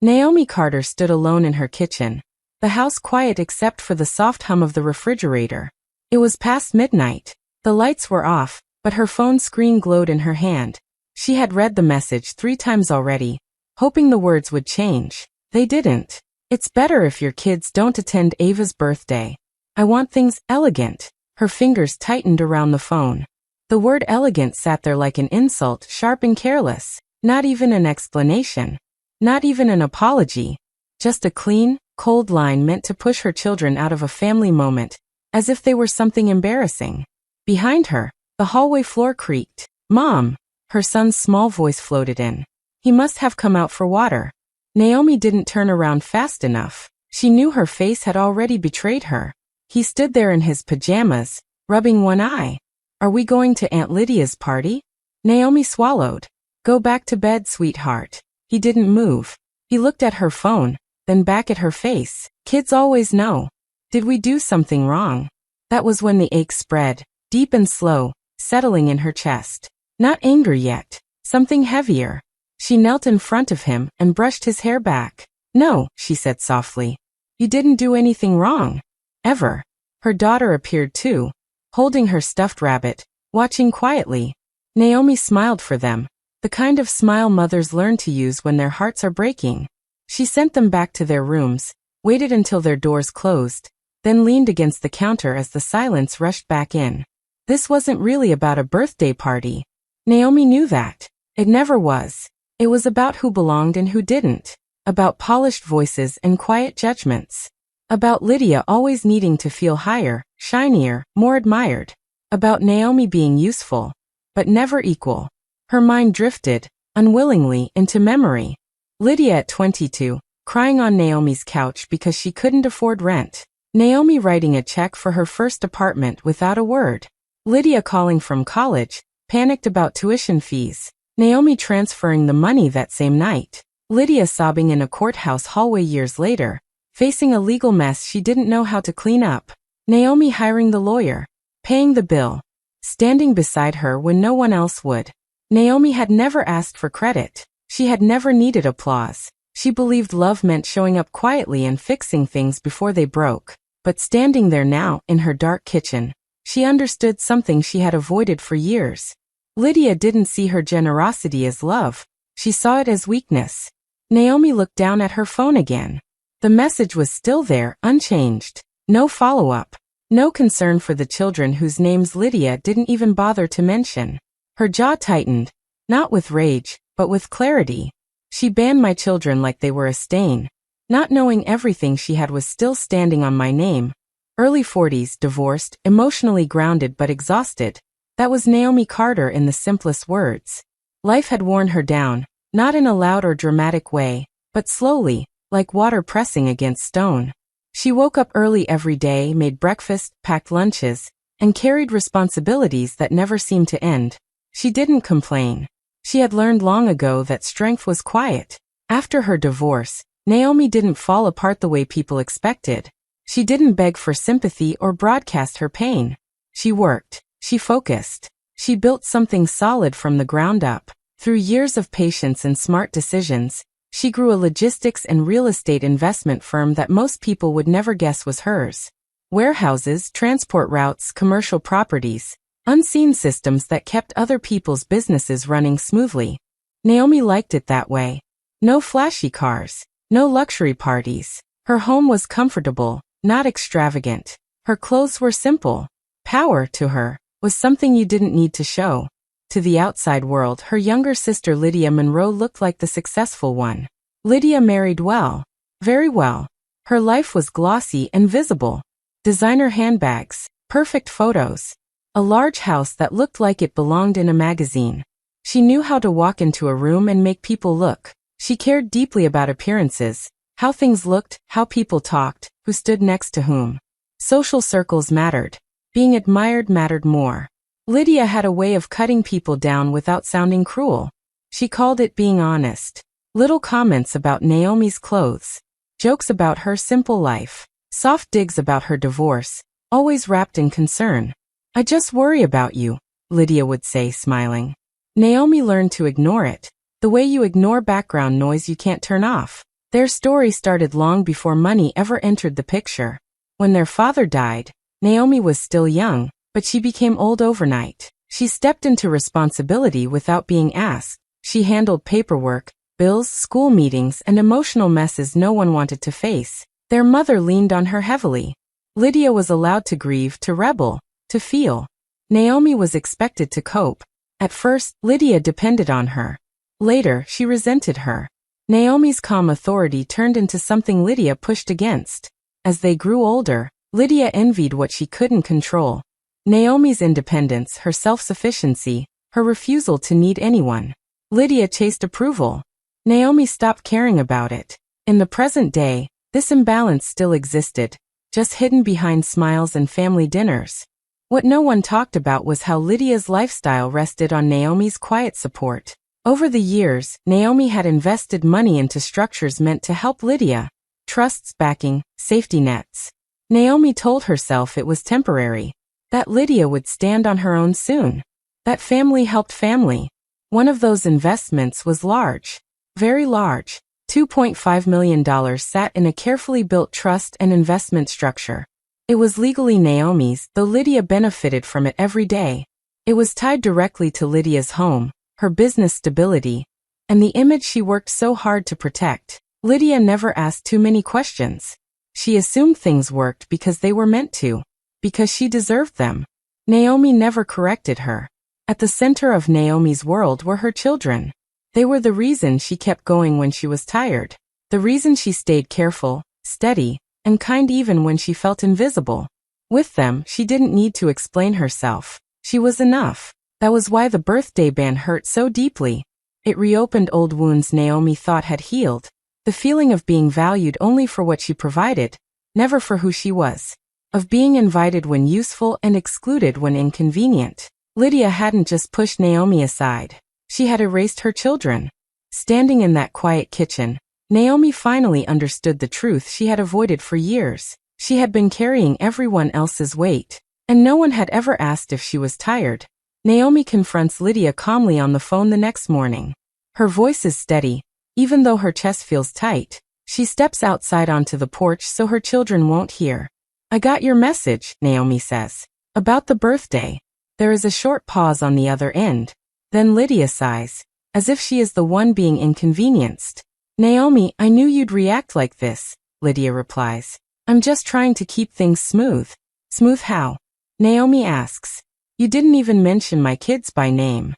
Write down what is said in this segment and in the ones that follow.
Naomi Carter stood alone in her kitchen, the house quiet except for the soft hum of the refrigerator. It was past midnight. The lights were off, but her phone screen glowed in her hand. She had read the message 3 times already, hoping the words would change. They didn't. It's better if your kids don't attend Ava's birthday. I want things elegant. Her fingers tightened around the phone. The word elegant sat there like an insult, sharp and careless. Not even an explanation. Not even an apology. Just a clean, cold line meant to push her children out of a family moment, as if they were something embarrassing. Behind her, the hallway floor creaked. "Mom!" Her son's small voice floated in. He must have come out for water. Naomi didn't turn around fast enough. She knew her face had already betrayed her. He stood there in his pajamas, rubbing one eye. "Are we going to Aunt Lydia's party?" Naomi swallowed. "Go back to bed, sweetheart." He didn't move. He looked at her phone, then back at her face. Kids always know. Did we do something wrong? That was when the ache spread, deep and slow, settling in her chest. Not anger yet. Something heavier. She knelt in front of him and brushed his hair back. "No," she said softly. "You didn't do anything wrong. Ever." Her daughter appeared too, holding her stuffed rabbit, watching quietly. Naomi smiled for them, the kind of smile mothers learn to use when their hearts are breaking. She sent them back to their rooms, waited until their doors closed, then leaned against the counter as the silence rushed back in. This wasn't really about a birthday party. Naomi knew that. It never was. It was about who belonged and who didn't. About polished voices and quiet judgments. About Lydia always needing to feel higher, shinier, more admired. About Naomi being useful, but never equal. Her mind drifted, unwillingly, into memory. Lydia at 22, crying on Naomi's couch because she couldn't afford rent. Naomi writing a check for her first apartment without a word. Lydia calling from college, panicked about tuition fees. Naomi transferring the money that same night. Lydia sobbing in a courthouse hallway years later, facing a legal mess she didn't know how to clean up. Naomi hiring the lawyer, paying the bill, standing beside her when no one else would. Naomi had never asked for credit. She had never needed applause. She believed love meant showing up quietly and fixing things before they broke. But standing there now, in her dark kitchen, she understood something she had avoided for years. Lydia didn't see her generosity as love. She saw it as weakness. Naomi looked down at her phone again. The message was still there, unchanged. No follow-up. No concern for the children whose names Lydia didn't even bother to mention. Her jaw tightened, not with rage, but with clarity. She banned my children like they were a stain. Not knowing everything she had was still standing on my name. Early 40s, divorced, emotionally grounded but exhausted. That was Naomi Carter in the simplest words. Life had worn her down, not in a loud or dramatic way, but slowly, like water pressing against stone. She woke up early every day, made breakfast, packed lunches, and carried responsibilities that never seemed to end. She didn't complain. She had learned long ago that strength was quiet. After her divorce, Naomi didn't fall apart the way people expected. She didn't beg for sympathy or broadcast her pain. She worked. She focused. She built something solid from the ground up. Through years of patience and smart decisions, she grew a logistics and real estate investment firm that most people would never guess was hers. Warehouses, transport routes, commercial properties, unseen systems that kept other people's businesses running smoothly. Naomi liked it that way. No flashy cars, no luxury parties. Her home was comfortable, not extravagant. Her clothes were simple. Power, to her, was something you didn't need to show. To the outside world, her younger sister Lydia Monroe looked like the successful one. Lydia married well. Very well. Her life was glossy and visible. Designer handbags, perfect photos. A large house that looked like it belonged in a magazine. She knew how to walk into a room and make people look. She cared deeply about appearances, how things looked, how people talked, who stood next to whom. Social circles mattered. Being admired mattered more. Lydia had a way of cutting people down without sounding cruel. She called it being honest. Little comments about Naomi's clothes. Jokes about her simple life. Soft digs about her divorce, always wrapped in concern. "I just worry about you," Lydia would say, smiling. Naomi learned to ignore it. The way you ignore background noise you can't turn off. Their story started long before money ever entered the picture. When their father died, Naomi was still young, but she became old overnight. She stepped into responsibility without being asked. She handled paperwork, bills, school meetings, and emotional messes no one wanted to face. Their mother leaned on her heavily. Lydia was allowed to grieve, to rebel, to feel. Naomi was expected to cope. At first, Lydia depended on her. Later, she resented her. Naomi's calm authority turned into something Lydia pushed against. As they grew older, Lydia envied what she couldn't control. Naomi's independence, her self-sufficiency, her refusal to need anyone. Lydia chased approval. Naomi stopped caring about it. In the present day, this imbalance still existed, just hidden behind smiles and family dinners. What no one talked about was how Lydia's lifestyle rested on Naomi's quiet support. Over the years, Naomi had invested money into structures meant to help Lydia. Trusts, backing, safety nets. Naomi told herself it was temporary. That Lydia would stand on her own soon. That family helped family. One of those investments was large. Very large. $2.5 million sat in a carefully built trust and investment structure. It was legally Naomi's, though Lydia benefited from it every day. It was tied directly to Lydia's home, her business stability, and the image she worked so hard to protect. Lydia never asked too many questions. She assumed things worked because they were meant to, because she deserved them. Naomi never corrected her. At the center of Naomi's world were her children. They were the reason she kept going when she was tired. The reason she stayed careful, steady, and kind even when she felt invisible. With them, she didn't need to explain herself. She was enough. That was why the birthday ban hurt so deeply. It reopened old wounds Naomi thought had healed. The feeling of being valued only for what she provided, never for who she was. Of being invited when useful and excluded when inconvenient. Lydia hadn't just pushed Naomi aside. She had erased her children. Standing in that quiet kitchen, Naomi finally understood the truth she had avoided for years. She had been carrying everyone else's weight, and no one had ever asked if she was tired. Naomi confronts Lydia calmly on the phone the next morning. Her voice is steady, even though her chest feels tight. She steps outside onto the porch so her children won't hear. "I got your message," Naomi says. "About the birthday." There is a short pause on the other end. Then Lydia sighs, as if she is the one being inconvenienced. "Naomi, I knew you'd react like this," Lydia replies. "I'm just trying to keep things smooth." "Smooth how?" Naomi asks. "You didn't even mention my kids by name."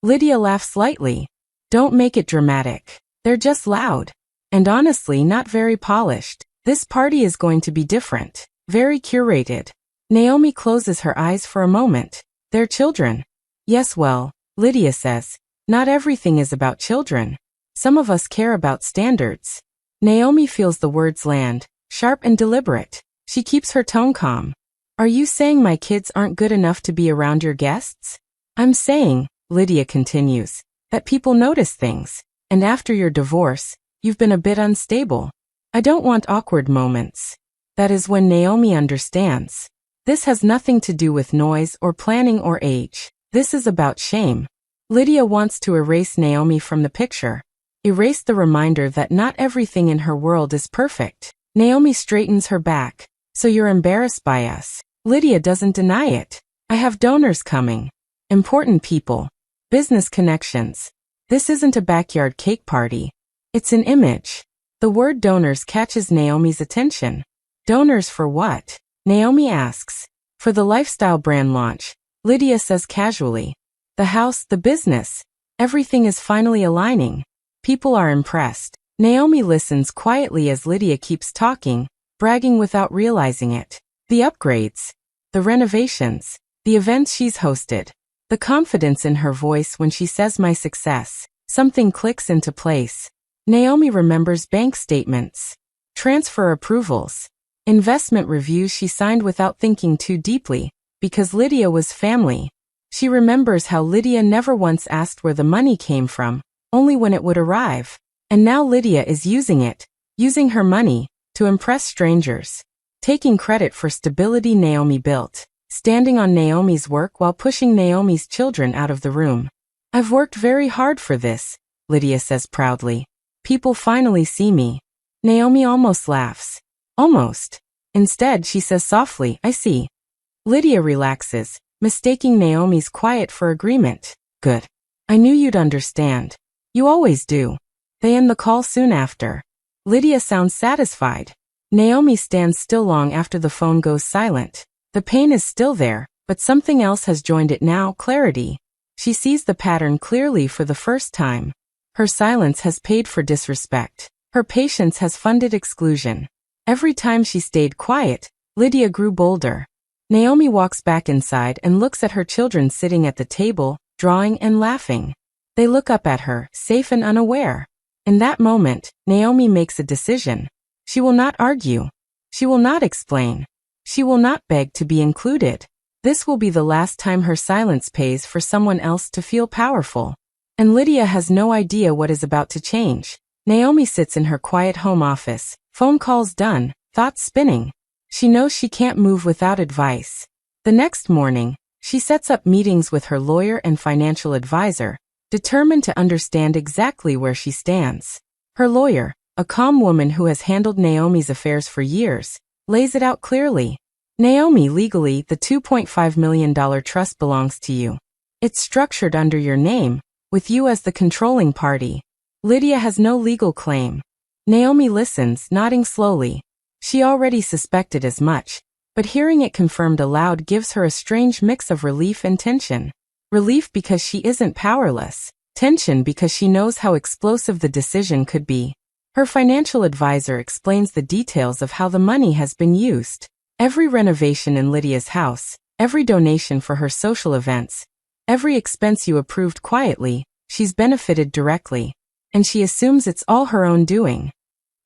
Lydia laughs lightly. "Don't make it dramatic. They're just loud. And honestly not very polished. This party is going to be different. Very curated." Naomi closes her eyes for a moment. "They're children." "Yes, well," Lydia says, "not everything is about children. Some of us care about standards." Naomi feels the words land, sharp and deliberate. She keeps her tone calm. "Are you saying my kids aren't good enough to be around your guests?" "I'm saying," Lydia continues, "that people notice things. And after your divorce, you've been a bit unstable. I don't want awkward moments." That is when Naomi understands. This has nothing to do with noise or planning or age. This is about shame. Lydia wants to erase Naomi from the picture. Erase the reminder that not everything in her world is perfect. Naomi straightens her back. "So you're embarrassed by us?" Lydia doesn't deny it. "I have donors coming. Important people. Business connections. This isn't a backyard cake party. It's an image." The word donors catches Naomi's attention. "Donors for what?" Naomi asks. "For the lifestyle brand launch," Lydia says casually. "The house, the business. Everything is finally aligning. People are impressed." Naomi listens quietly as Lydia keeps talking, bragging without realizing it. The upgrades. The renovations. The events she's hosted. The confidence in her voice when she says "my success." Something clicks into place. Naomi remembers bank statements. Transfer approvals. Investment reviews she signed without thinking too deeply, because Lydia was family. She remembers how Lydia never once asked where the money came from, only when it would arrive. And now Lydia is using it, using her money, to impress strangers. Taking credit for stability Naomi built. Standing on Naomi's work while pushing Naomi's children out of the room. "I've worked very hard for this," Lydia says proudly. "People finally see me. Naomi almost laughs. Almost. Instead, she says softly, I see. Lydia relaxes, mistaking Naomi's quiet for agreement. Good. I knew you'd understand. You always do. They end the call soon after. Lydia sounds satisfied. Naomi stands still long after the phone goes silent. The pain is still there, but something else has joined it now, clarity. She sees the pattern clearly for the first time. Her silence has paid for disrespect. Her patience has funded exclusion. Every time she stayed quiet, Lydia grew bolder. Naomi walks back inside and looks at her children sitting at the table, drawing and laughing. They look up at her, safe and unaware. In that moment, Naomi makes a decision. She will not argue. She will not explain. She will not beg to be included. This will be the last time her silence pays for someone else to feel powerful. And Lydia has no idea what is about to change. Naomi sits in her quiet home office, phone calls done, thoughts spinning. She knows she can't move without advice. The next morning, she sets up meetings with her lawyer and financial advisor, determined to understand exactly where she stands. Her lawyer, a calm woman who has handled Naomi's affairs for years, lays it out clearly. Naomi, legally, the $2.5 million trust belongs to you. It's structured under your name, with you as the controlling party. Lydia has no legal claim. Naomi listens, nodding slowly. She already suspected as much, but hearing it confirmed aloud gives her a strange mix of relief and tension. Relief because she isn't powerless. Tension because she knows how explosive the decision could be. Her financial advisor explains the details of how the money has been used. Every renovation in Lydia's house, every donation for her social events, every expense you approved quietly, she's benefited directly. And she assumes it's all her own doing.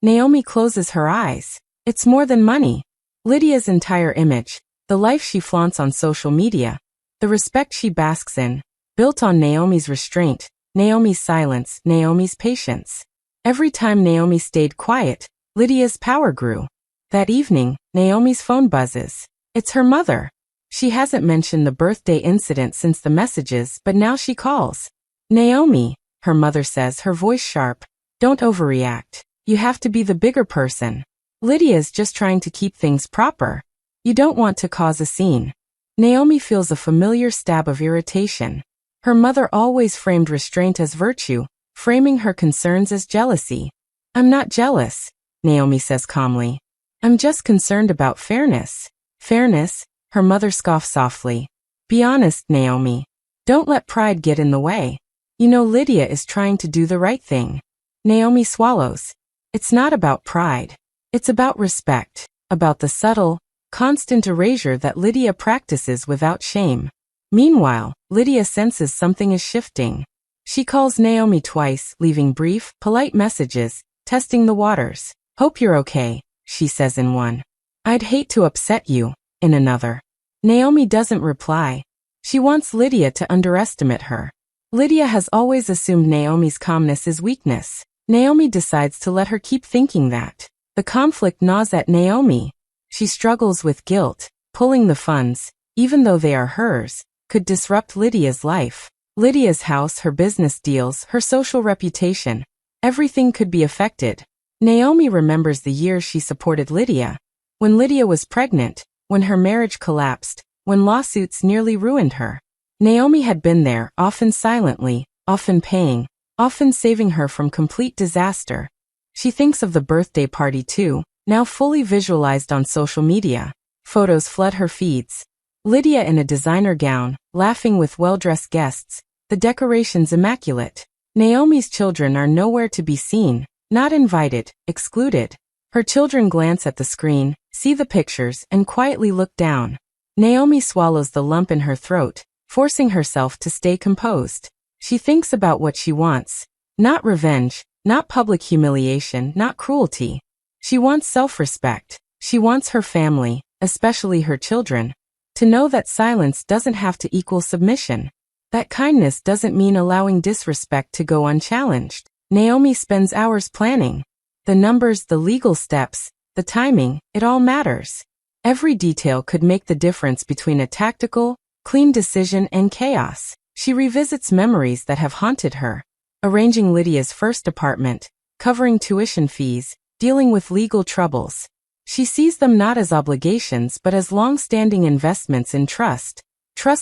Naomi closes her eyes. It's more than money. Lydia's entire image, the life she flaunts on social media, the respect she basks in, built on Naomi's restraint, Naomi's silence, Naomi's patience. Every time Naomi stayed quiet, Lydia's power grew. That evening, Naomi's phone buzzes. It's her mother. She hasn't mentioned the birthday incident since the messages, but now she calls. Naomi, her mother says, her voice sharp. Don't overreact. You have to be the bigger person. Lydia's just trying to keep things proper. You don't want to cause a scene. Naomi feels a familiar stab of irritation. Her mother always framed restraint as virtue, framing her concerns as jealousy. I'm not jealous, Naomi says calmly. I'm just concerned about fairness. Fairness? Her mother scoffs softly. Be honest, Naomi. Don't let pride get in the way. You know Lydia is trying to do the right thing. Naomi swallows. It's not about pride. It's about respect, about the subtle, constant erasure that Lydia practices without shame. Meanwhile, Lydia senses something is shifting. She calls Naomi twice, leaving brief, polite messages, testing the waters. Hope you're okay, she says in one. I'd hate to upset you, in another. Naomi doesn't reply. She wants Lydia to underestimate her. Lydia has always assumed Naomi's calmness is weakness. Naomi decides to let her keep thinking that. The conflict gnaws at Naomi. She struggles with guilt. Pulling the funds, even though they are hers, could disrupt Lydia's life. Lydia's house, her business deals, her social reputation. Everything could be affected. Naomi remembers the years she supported Lydia. When Lydia was pregnant, when her marriage collapsed, when lawsuits nearly ruined her. Naomi had been there, often silently, often paying, often saving her from complete disaster. She thinks of the birthday party too, now fully visualized on social media. Photos flood her feeds. Lydia in a designer gown, laughing with well-dressed guests, the decorations immaculate. Naomi's children are nowhere to be seen, not invited, excluded. Her children glance at the screen, see the pictures, and quietly look down. Naomi swallows the lump in her throat, forcing herself to stay composed. She thinks about what she wants. Not revenge, not public humiliation, not cruelty. She wants self-respect. She wants her family, especially her children, to know that silence doesn't have to equal submission. That kindness doesn't mean allowing disrespect to go unchallenged. Naomi spends hours planning. The numbers, the legal steps, the timing, it all matters. Every detail could make the difference between a tactical, clean decision and chaos. She revisits memories that have haunted her. Arranging Lydia's first apartment, covering tuition fees, dealing with legal troubles. She sees them not as obligations but as long-standing investments in trust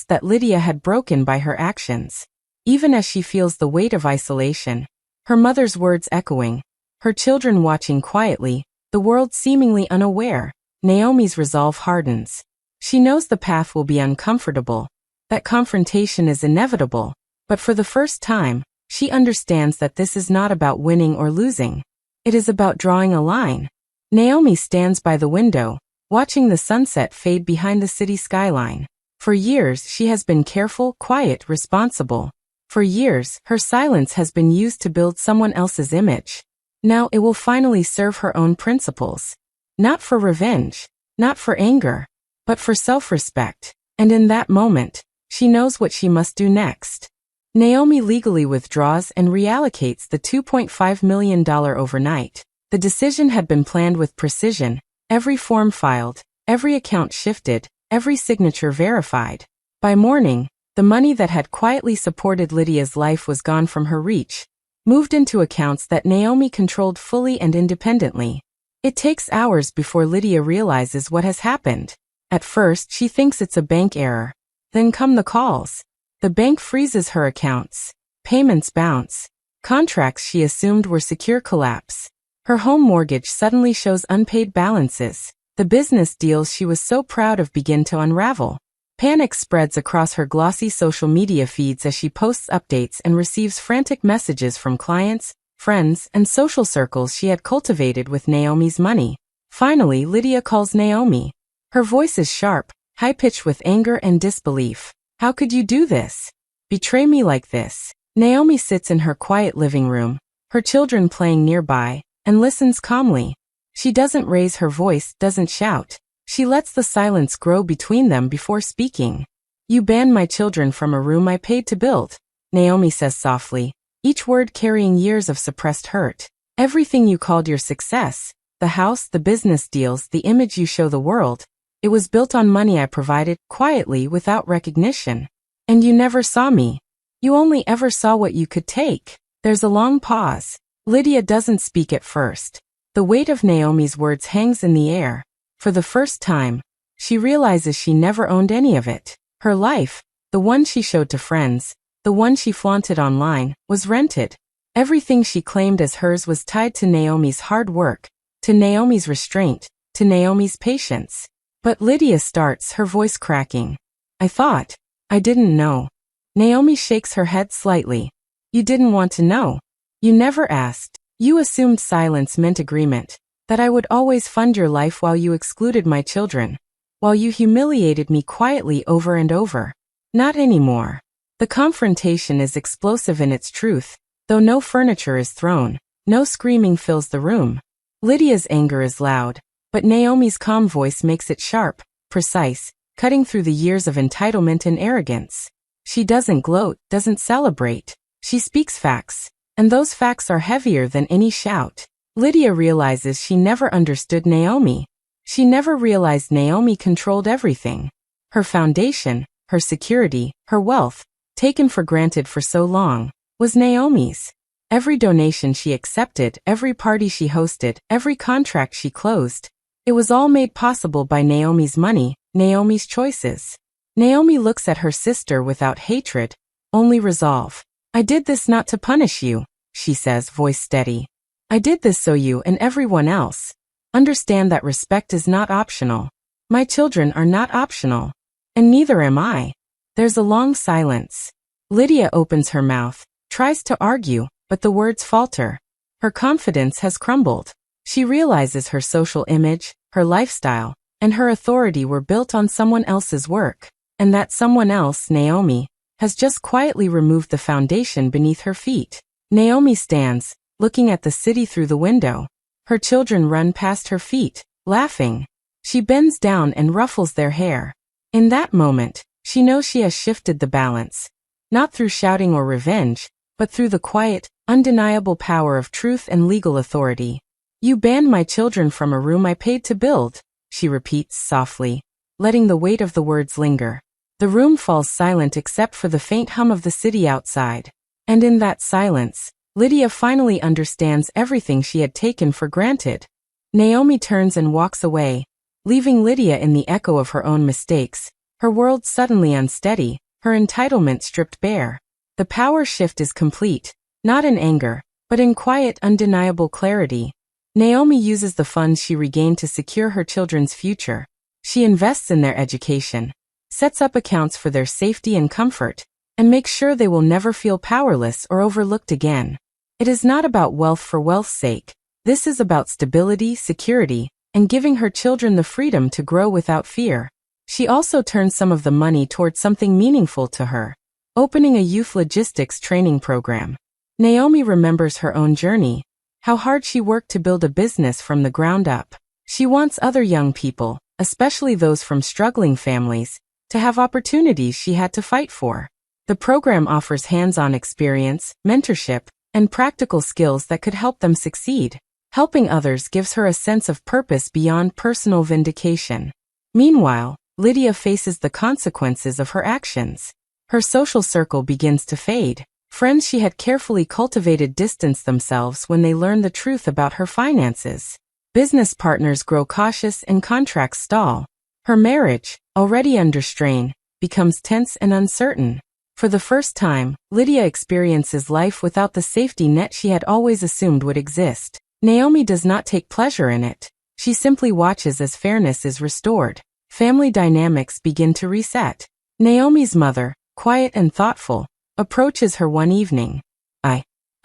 that Lydia had broken by her actions. Even as she feels the weight of isolation, her mother's words echoing, her children watching quietly, the world seemingly unaware, Naomi's resolve hardens. She knows the path will be uncomfortable, that confrontation is inevitable, but for the first time, she understands that this is not about winning or losing. It is about drawing a line. Naomi stands by the window, watching the sunset fade behind the city skyline. For years, she has been careful, quiet, responsible. For years, her silence has been used to build someone else's image. Now it will finally serve her own principles. Not for revenge, not for anger, but for self-respect. And in that moment, she knows what she must do next. Naomi legally withdraws and reallocates the $2.5 million overnight. The decision had been planned with precision, every form filed, every account shifted, every signature verified. By morning, the money that had quietly supported Lydia's life was gone from her reach, moved into accounts that Naomi controlled fully and independently. It takes hours before Lydia realizes what has happened. At first, she thinks it's a bank error. Then come the calls. The bank freezes her accounts. Payments bounce. Contracts she assumed were secure collapse. Her home mortgage suddenly shows unpaid balances. The business deals she was so proud of begin to unravel. Panic spreads across her glossy social media feeds as she posts updates and receives frantic messages from clients, friends, and social circles she had cultivated with Naomi's money. Finally, Lydia calls Naomi. Her voice is sharp, high-pitched with anger and disbelief. How could you do this? Betray me like this? Naomi sits in her quiet living room, her children playing nearby, and listens calmly. She doesn't raise her voice, doesn't shout. She lets the silence grow between them before speaking. You banned my children from a room I paid to build, Naomi says softly, each word carrying years of suppressed hurt. Everything you called your success, the house, the business deals, the image you show the world, it was built on money I provided, quietly, without recognition. And you never saw me. You only ever saw what you could take. There's a long pause. Lydia doesn't speak at first. The weight of Naomi's words hangs in the air. For the first time, she realizes she never owned any of it. Her life, the one she showed to friends, the one she flaunted online, was rented. Everything she claimed as hers was tied to Naomi's hard work, to Naomi's restraint, to Naomi's patience. But Lydia starts, her voice cracking. I didn't know. Naomi shakes her head slightly. You didn't want to know. You never asked. You assumed silence meant agreement, that I would always fund your life while you excluded my children, while you humiliated me quietly over and over. Not anymore. The confrontation is explosive in its truth, though no furniture is thrown, no screaming fills the room. Lydia's anger is loud, but Naomi's calm voice makes it sharp, precise, cutting through the years of entitlement and arrogance. She doesn't gloat, doesn't celebrate. She speaks facts. And those facts are heavier than any shout. Lydia realizes she never understood Naomi. She never realized Naomi controlled everything. Her foundation, her security, her wealth, taken for granted for so long, was Naomi's. Every donation she accepted, every party she hosted, every contract she closed, it was all made possible by Naomi's money, Naomi's choices. Naomi looks at her sister without hatred, only resolve. I did this not to punish you, she says, voice steady. I did this so you and everyone else understand that respect is not optional. My children are not optional. And neither am I. There's a long silence. Lydia opens her mouth, tries to argue, but the words falter. Her confidence has crumbled. She realizes her social image, her lifestyle, and her authority were built on someone else's work. And that someone else, Naomi, has just quietly removed the foundation beneath her feet. Naomi stands, looking at the city through the window. Her children run past her feet, laughing. She bends down and ruffles their hair. In that moment, she knows she has shifted the balance. Not through shouting or revenge, but through the quiet, undeniable power of truth and legal authority. You banned my children from a room I paid to build, she repeats softly, letting the weight of the words linger. The room falls silent except for the faint hum of the city outside. And in that silence, Lydia finally understands everything she had taken for granted. Naomi turns and walks away, leaving Lydia in the echo of her own mistakes, her world suddenly unsteady, her entitlement stripped bare. The power shift is complete, not in anger, but in quiet, undeniable clarity. Naomi uses the funds she regained to secure her children's future. She invests in their education, sets up accounts for their safety and comfort, and makes sure they will never feel powerless or overlooked again. It is not about wealth for wealth's sake. This is about stability, security, and giving her children the freedom to grow without fear. She also turns some of the money towards something meaningful to her, opening a youth logistics training program. Naomi remembers her own journey, how hard she worked to build a business from the ground up. She wants other young people, especially those from struggling families, to have opportunities she had to fight for. The program offers hands-on experience, mentorship, and practical skills that could help them succeed. Helping others gives her a sense of purpose beyond personal vindication. Meanwhile, Lydia faces the consequences of her actions. Her social circle begins to fade. Friends she had carefully cultivated distance themselves when they learn the truth about her finances. Business partners grow cautious and contracts stall. Her marriage, already under strain, becomes tense and uncertain. For the first time, Lydia experiences life without the safety net she had always assumed would exist. Naomi does not take pleasure in it. She simply watches as fairness is restored. Family dynamics begin to reset. Naomi's mother, quiet and thoughtful, approaches her one evening. I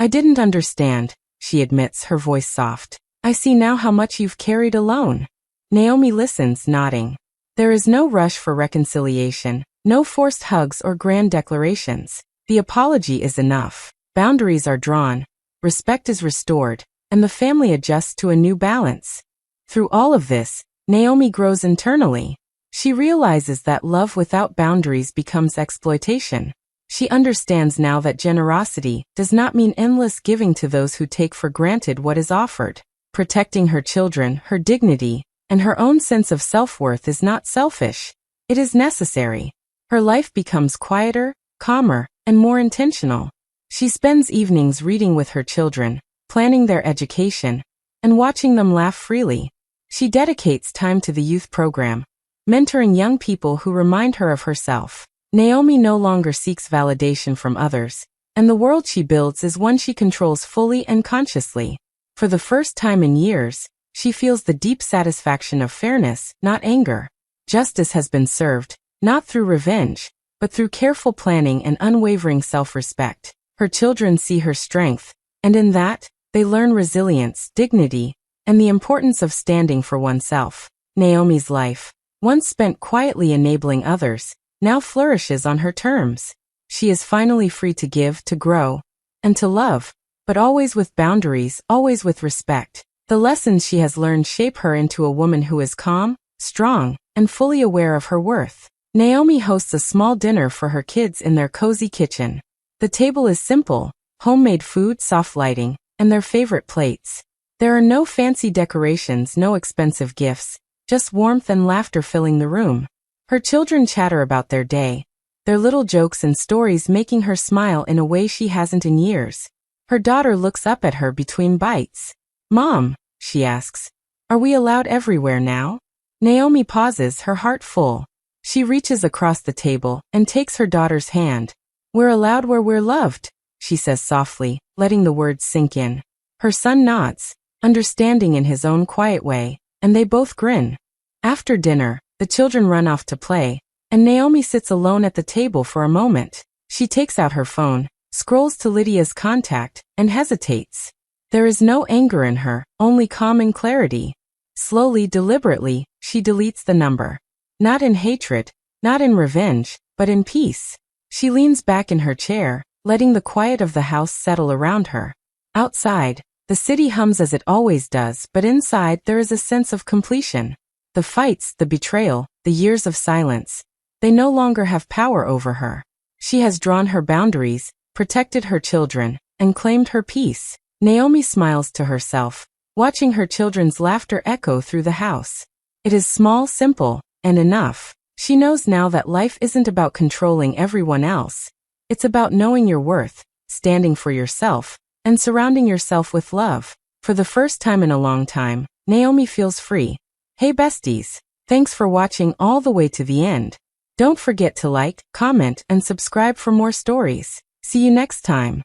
didn't understand, she admits, her voice soft. I see now how much you've carried alone. Naomi listens, nodding. There is no rush for reconciliation, no forced hugs or grand declarations. The apology is enough. Boundaries are drawn, respect is restored, and the family adjusts to a new balance. Through all of this, Naomi grows internally. She realizes that love without boundaries becomes exploitation. She understands now that generosity does not mean endless giving to those who take for granted what is offered. Protecting her children, her dignity, and her own sense of self-worth is not selfish. It is necessary. Her life becomes quieter, calmer, and more intentional. She spends evenings reading with her children, planning their education, and watching them laugh freely. She dedicates time to the youth program, mentoring young people who remind her of herself. Naomi no longer seeks validation from others, and the world she builds is one she controls fully and consciously. For the first time in years, she feels the deep satisfaction of fairness, not anger. Justice has been served, not through revenge, but through careful planning and unwavering self-respect. Her children see her strength, and in that, they learn resilience, dignity, and the importance of standing for oneself. Naomi's life, once spent quietly enabling others, now flourishes on her terms. She is finally free to give, to grow, and to love, but always with boundaries, always with respect. The lessons she has learned shape her into a woman who is calm, strong, and fully aware of her worth. Naomi hosts a small dinner for her kids in their cozy kitchen. The table is simple, homemade food, soft lighting, and their favorite plates. There are no fancy decorations, no expensive gifts, just warmth and laughter filling the room. Her children chatter about their day, their little jokes and stories making her smile in a way she hasn't in years. Her daughter looks up at her between bites. "Mom," she asks, "are we allowed everywhere now?" Naomi pauses, her heart full. She reaches across the table and takes her daughter's hand. "We're allowed where we're loved," she says softly, letting the words sink in. Her son nods, understanding in his own quiet way, and they both grin. After dinner, the children run off to play, and Naomi sits alone at the table for a moment. She takes out her phone, scrolls to Lydia's contact, and hesitates. There is no anger in her, only calm and clarity. Slowly, deliberately, she deletes the number. Not in hatred, not in revenge, but in peace. She leans back in her chair, letting the quiet of the house settle around her. Outside, the city hums as it always does, but inside there is a sense of completion. The fights, the betrayal, the years of silence, they no longer have power over her. She has drawn her boundaries, protected her children, and claimed her peace. Naomi smiles to herself, watching her children's laughter echo through the house. It is small, simple, and enough. She knows now that life isn't about controlling everyone else. It's about knowing your worth, standing for yourself, and surrounding yourself with love. For the first time in a long time, Naomi feels free. Hey besties! Thanks for watching all the way to the end. Don't forget to like, comment, and subscribe for more stories. See you next time.